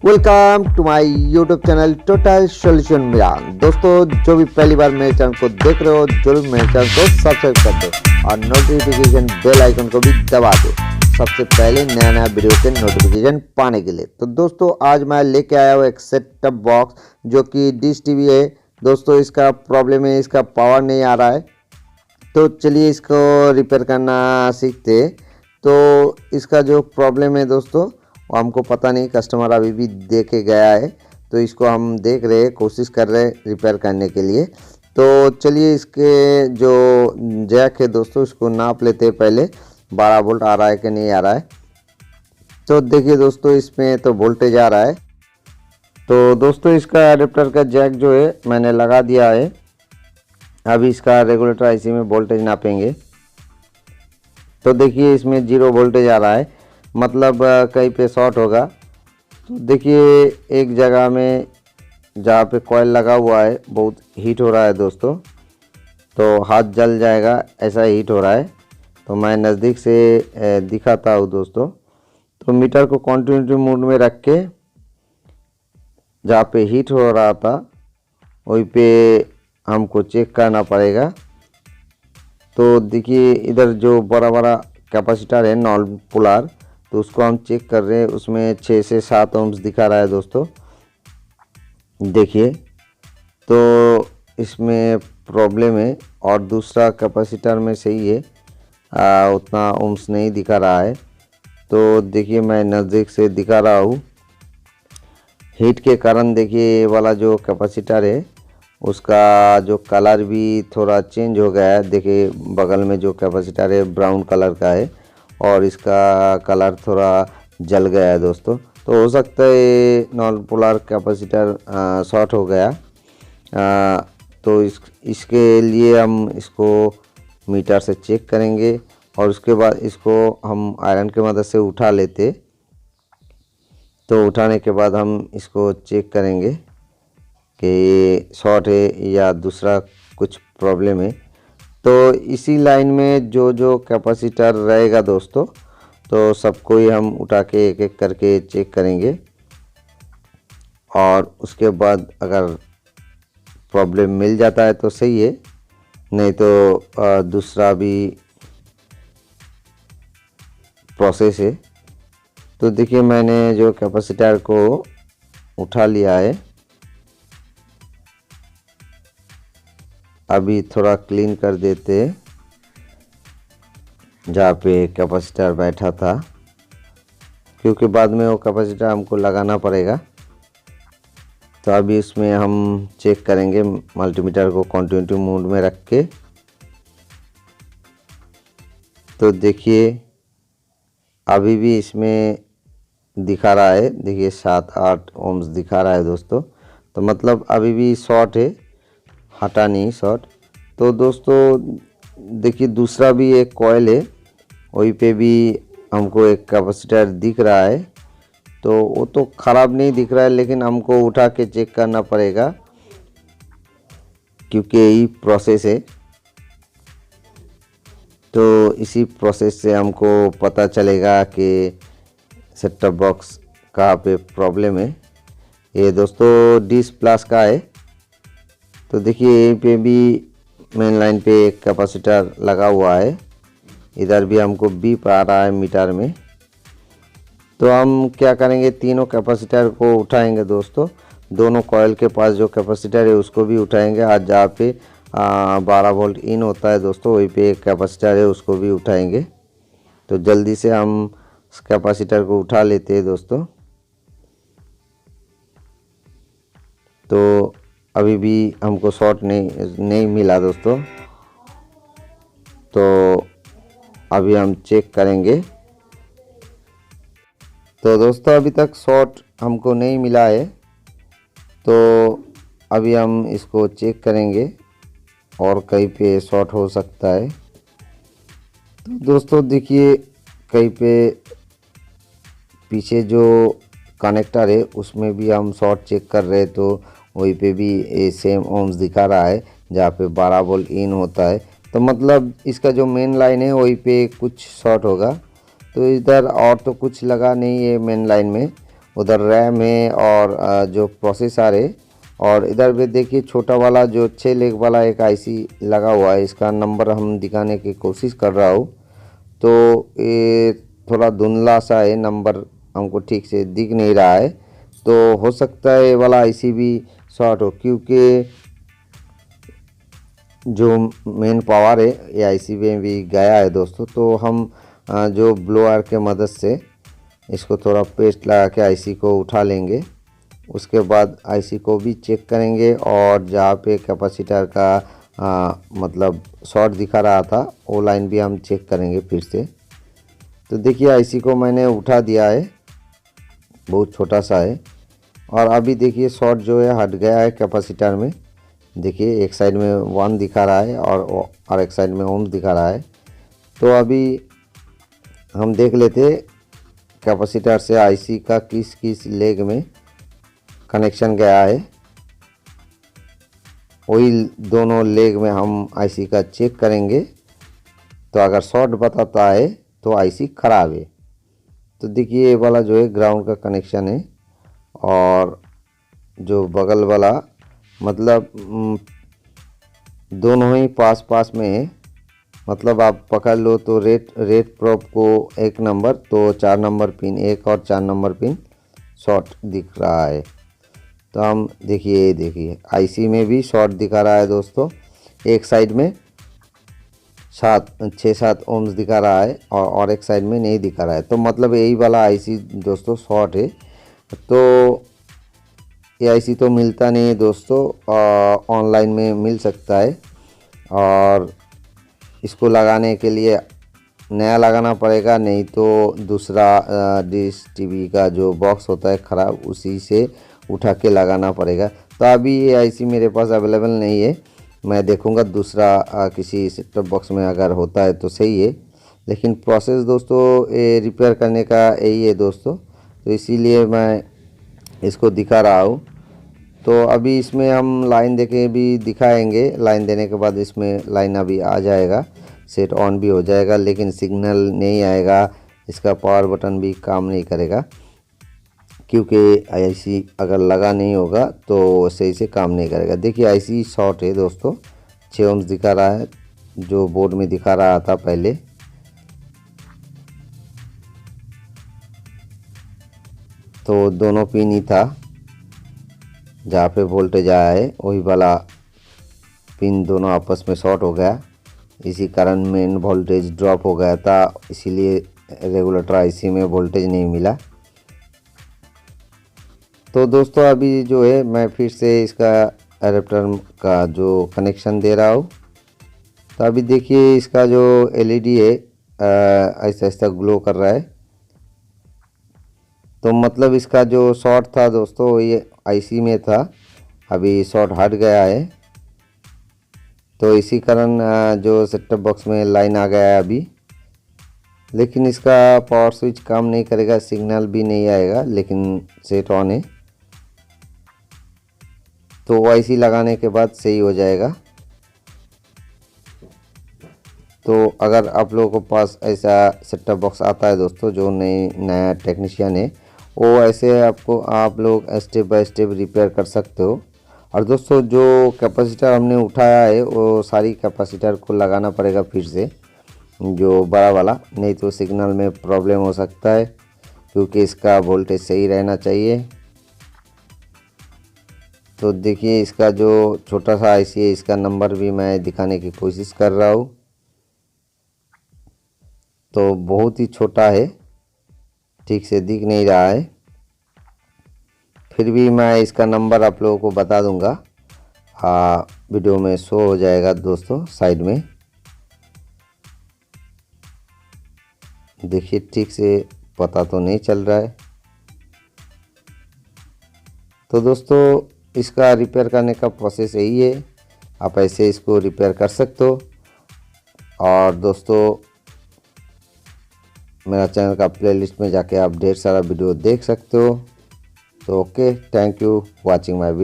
Welcome to my YouTube channel total solution मिरान। दोस्तों, जो भी पहली बार मेरे चैनल को देख रहे हो जरूर मेरे चैनल को सब्सक्राइब कर दो और नोटिफिकेशन बेल आइकन को भी दबा दो सबसे पहले नया नया वीडियो के नोटिफिकेशन पाने के लिए। तो दोस्तों, आज मैं लेके आया हूँ एक सेट टॉप बॉक्स जो कि डिश टीवी है। दोस्तों, इसका प्रॉब्लम है, इसका पावर नहीं आ रहा है। तो चलिए इसको रिपेयर करना सीखते। तो इसका जो प्रॉब्लम है दोस्तों, वो हमको पता नहीं, कस्टमर अभी भी दे के गया है। तो इसको हम देख रहे हैं, कोशिश कर रहे हैं रिपेयर करने के लिए। तो चलिए इसके जो जैक है दोस्तों, इसको नाप लेते हैं पहले, 12 वोल्ट आ रहा है कि नहीं आ रहा है। तो देखिए दोस्तों, इसमें तो वोल्टेज आ रहा है। तो दोस्तों, इसका एडेप्टर का जैक जो है मैंने लगा दिया है। अभी इसका रेगुलेटर आईसी में वोल्टेज नापेंगे। तो देखिए इसमें 0 वोल्टेज आ रहा है, मतलब कहीं पे शॉर्ट होगा। तो देखिए एक जगह में जहाँ पे कॉइल लगा हुआ है बहुत हीट हो रहा है दोस्तों, तो हाथ जल जाएगा, ऐसा हीट हो रहा है। तो मैं नज़दीक से दिखाता हूँ दोस्तों। तो मीटर को कंटिन्यूटी मोड में रख के जहाँ पे हीट हो रहा था वहीं पे हमको चेक करना पड़ेगा। तो देखिए इधर जो बड़ा बड़ा कैपेसिटर है नॉन पोलर, तो उसको हम चेक कर रहे हैं। उसमें 6 से 7 ओम्स दिखा रहा है दोस्तों। देखिए तो इसमें प्रॉब्लम है। और दूसरा कैपेसिटर में सही है, उतना ओम्स नहीं दिखा रहा है। तो देखिए मैं नज़दीक से दिखा रहा हूँ। हीट के कारण देखिए ये वाला जो कैपेसिटर है उसका जो कलर भी थोड़ा चेंज हो गया है। देखिए बगल में जो कैपेसिटर है ब्राउन कलर का है और इसका कलर थोड़ा जल गया है दोस्तों। तो हो सकता है ये नॉन पोलर कैपेसिटर शॉर्ट हो गया। तो इसके लिए हम इसको मीटर से चेक करेंगे और उसके बाद इसको हम आयरन की मदद से उठा लेते। तो उठाने के बाद हम इसको चेक करेंगे कि ये शॉर्ट है या दूसरा कुछ प्रॉब्लम है। तो इसी लाइन में जो जो कैपेसिटर रहेगा दोस्तों, तो सबको ही हम उठा के एक एक करके चेक करेंगे। और उसके बाद अगर प्रॉब्लम मिल जाता है तो सही है, नहीं तो दूसरा भी प्रोसेस है। तो देखिए मैंने जो कैपेसिटर को उठा लिया है। अभी थोड़ा क्लीन कर देते जहाँ पे कैपेसिटर बैठा था, क्योंकि बाद में वो कैपेसिटर हमको लगाना पड़ेगा। तो अभी इसमें हम चेक करेंगे मल्टीमीटर को कंटिन्यूटी मोड में रख के। तो देखिए अभी भी इसमें दिखा रहा है, देखिए 7-8 ओम्स दिखा रहा है दोस्तों। तो मतलब अभी भी शॉर्ट है, हटा नहीं शॉर्ट। तो दोस्तों देखिए दूसरा भी एक कॉइल है, वहीं पे भी हमको एक कैपेसिटर दिख रहा है। तो वो तो ख़राब नहीं दिख रहा है, लेकिन हमको उठा के चेक करना पड़ेगा क्योंकि यही प्रोसेस है। तो इसी प्रोसेस से हमको पता चलेगा कि सेट टॉप बॉक्स कहाँ पे प्रॉब्लम है। ये दोस्तों डिश प्लस का है। तो देखिए यहीं पे भी मेन लाइन पे एक कैपेसिटर लगा हुआ है। इधर भी हमको बीप आ रहा है मीटर में। तो हम क्या करेंगे, तीनों कैपेसिटर को उठाएंगे दोस्तों। दोनों कॉइल के पास जो कैपेसिटर है उसको भी उठाएंगे। आज जहाँ पे 12 वोल्ट इन होता है दोस्तों, वहीं पे एक कैपेसिटर है, उसको भी उठाएंगे। तो जल्दी से हम इस कैपेसिटर को उठा लेते हैं दोस्तों। तो अभी भी हमको शॉर्ट नहीं मिला दोस्तों। तो अभी हम चेक करेंगे। तो दोस्तों अभी तक शॉर्ट हमको नहीं मिला है। तो अभी हम इसको चेक करेंगे और कहीं पे शॉर्ट हो सकता है। तो दोस्तों देखिए कहीं पे पीछे जो कनेक्टर है उसमें भी हम शॉर्ट चेक कर रहे हैं। तो वहीं पे भी सेम ओम्स दिखा रहा है जहाँ पे 12 वोल्ट इन होता है। तो मतलब इसका जो मेन लाइन है वहीं पे कुछ शॉर्ट होगा। तो इधर और तो कुछ लगा नहीं है मेन लाइन में, उधर रैम है और जो प्रोसेसर है। और इधर भी देखिए छोटा वाला जो 6 लेग वाला एक आईसी लगा हुआ है, इसका नंबर हम दिखाने की कोशिश कर रहा हूँ। तो ये थोड़ा धुंधला सा है, नंबर हमको ठीक से दिख नहीं रहा है। तो हो सकता है ये वाला आईसी भी शॉर्ट हो, क्योंकि जो मेन पावर है ये आईसी में भी गया है दोस्तों। तो हम जो ब्लोअर के मदद से इसको थोड़ा पेस्ट लगा के आईसी को उठा लेंगे। उसके बाद आईसी को भी चेक करेंगे और जहाँ पे कैपेसिटर का मतलब शॉर्ट दिखा रहा था वो लाइन भी हम चेक करेंगे फिर से। तो देखिए आईसी को मैंने उठा दिया है, बहुत छोटा सा है। और अभी देखिए शॉर्ट जो है हट गया है कैपेसिटर में। देखिए एक साइड में 1 दिखा रहा है और एक साइड में ओम दिखा रहा है। तो अभी हम देख लेते कैपेसिटर से आईसी का किस किस लेग में कनेक्शन गया है। वही दोनों लेग में हम आईसी का चेक करेंगे। तो अगर शॉर्ट बताता है तो आईसी ख़राब है। तो देखिए ये वाला जो है ग्राउंड का कनेक्शन है और जो बगल वाला मतलब दोनों ही पास पास में है। मतलब आप पकड़ लो तो रेड प्रोब को 1 नंबर, तो 4 नंबर पिन 1 और 4 नंबर पिन शॉर्ट दिख रहा है। तो हम देखिए आईसी में भी शॉर्ट दिखा रहा है दोस्तों। एक साइड में 6-7 ओम्स दिखा रहा है और एक साइड में नहीं दिखा रहा है। तो मतलब यही वाला आईसी दोस्तों शॉर्ट है। तो ये आईसी तो मिलता नहीं है दोस्तों, ऑनलाइन में मिल सकता है। और इसको लगाने के लिए नया लगाना पड़ेगा, नहीं तो दूसरा डिश टीवी का जो बॉक्स होता है ख़राब, उसी से उठा के लगाना पड़ेगा। तो अभी ये आईसी मेरे पास अवेलेबल नहीं है, मैं देखूंगा दूसरा किसी सेट टॉप बॉक्स में अगर होता है तो सही है। लेकिन प्रोसेस दोस्तों ये रिपेयर करने का यही है दोस्तों, तो इसीलिए मैं इसको दिखा रहा हूँ। तो अभी इसमें हम लाइन देके भी दिखाएंगे। लाइन देने के बाद इसमें लाइन अभी आ जाएगा, सेट ऑन भी हो जाएगा, लेकिन सिग्नल नहीं आएगा। इसका पावर बटन भी काम नहीं करेगा, क्योंकि आईसी अगर लगा नहीं होगा तो सही से काम नहीं करेगा। देखिए आईसी शॉर्ट है दोस्तों, 6 ओम्स दिखा रहा है जो बोर्ड में दिखा रहा था पहले। तो दोनों पिन ही था, जहाँ पे वोल्टेज आया है वही वाला पिन दोनों आपस में शॉर्ट हो गया। इसी कारण मेन वोल्टेज ड्रॉप हो गया था, इसीलिए रेगुलेटर आईसी में वोल्टेज नहीं मिला। तो दोस्तों अभी जो है मैं फिर से इसका एडेप्टर का जो कनेक्शन दे रहा हूँ। तो अभी देखिए इसका जो एलईडी है ऐसा ऐसा ग्लो कर रहा है। तो मतलब इसका जो शॉर्ट था दोस्तों ये आईसी में था, अभी शॉर्ट हट गया है। तो इसी कारण जो सेट टॉप बॉक्स में लाइन आ गया है अभी, लेकिन इसका पावर स्विच काम नहीं करेगा, सिग्नल भी नहीं आएगा, लेकिन सेट ऑन है। तो आईसी लगाने के बाद सही हो जाएगा। तो अगर आप लोगों के पास ऐसा सेट टॉप बॉक्स आता है दोस्तों, जो नया टेक्नीशियन है, वो ऐसे आप लोग स्टेप बाय स्टेप रिपेयर कर सकते हो। और दोस्तों जो कैपेसिटर हमने उठाया है वो सारी कैपेसिटर को लगाना पड़ेगा फिर से, जो बड़ा वाला, नहीं तो सिग्नल में प्रॉब्लम हो सकता है, क्योंकि इसका वोल्टेज सही रहना चाहिए। तो देखिए इसका जो छोटा सा आईसी है, इसका नंबर भी मैं दिखाने की कोशिश कर रहा हूँ। तो बहुत ही छोटा है, ठीक से दिख नहीं रहा है, फिर भी मैं इसका नंबर आप लोगों को बता दूंगा। वीडियो में शो हो जाएगा दोस्तों साइड में। देखिए ठीक से पता तो नहीं चल रहा है। तो दोस्तों इसका रिपेयर करने का प्रोसेस यही है, आप ऐसे इसको रिपेयर कर सकते हो। और दोस्तों मेरा चैनल का प्लेलिस्ट में जाके आप ढेर सारा वीडियो देख सकते हो। तो okay, thank you watching my video.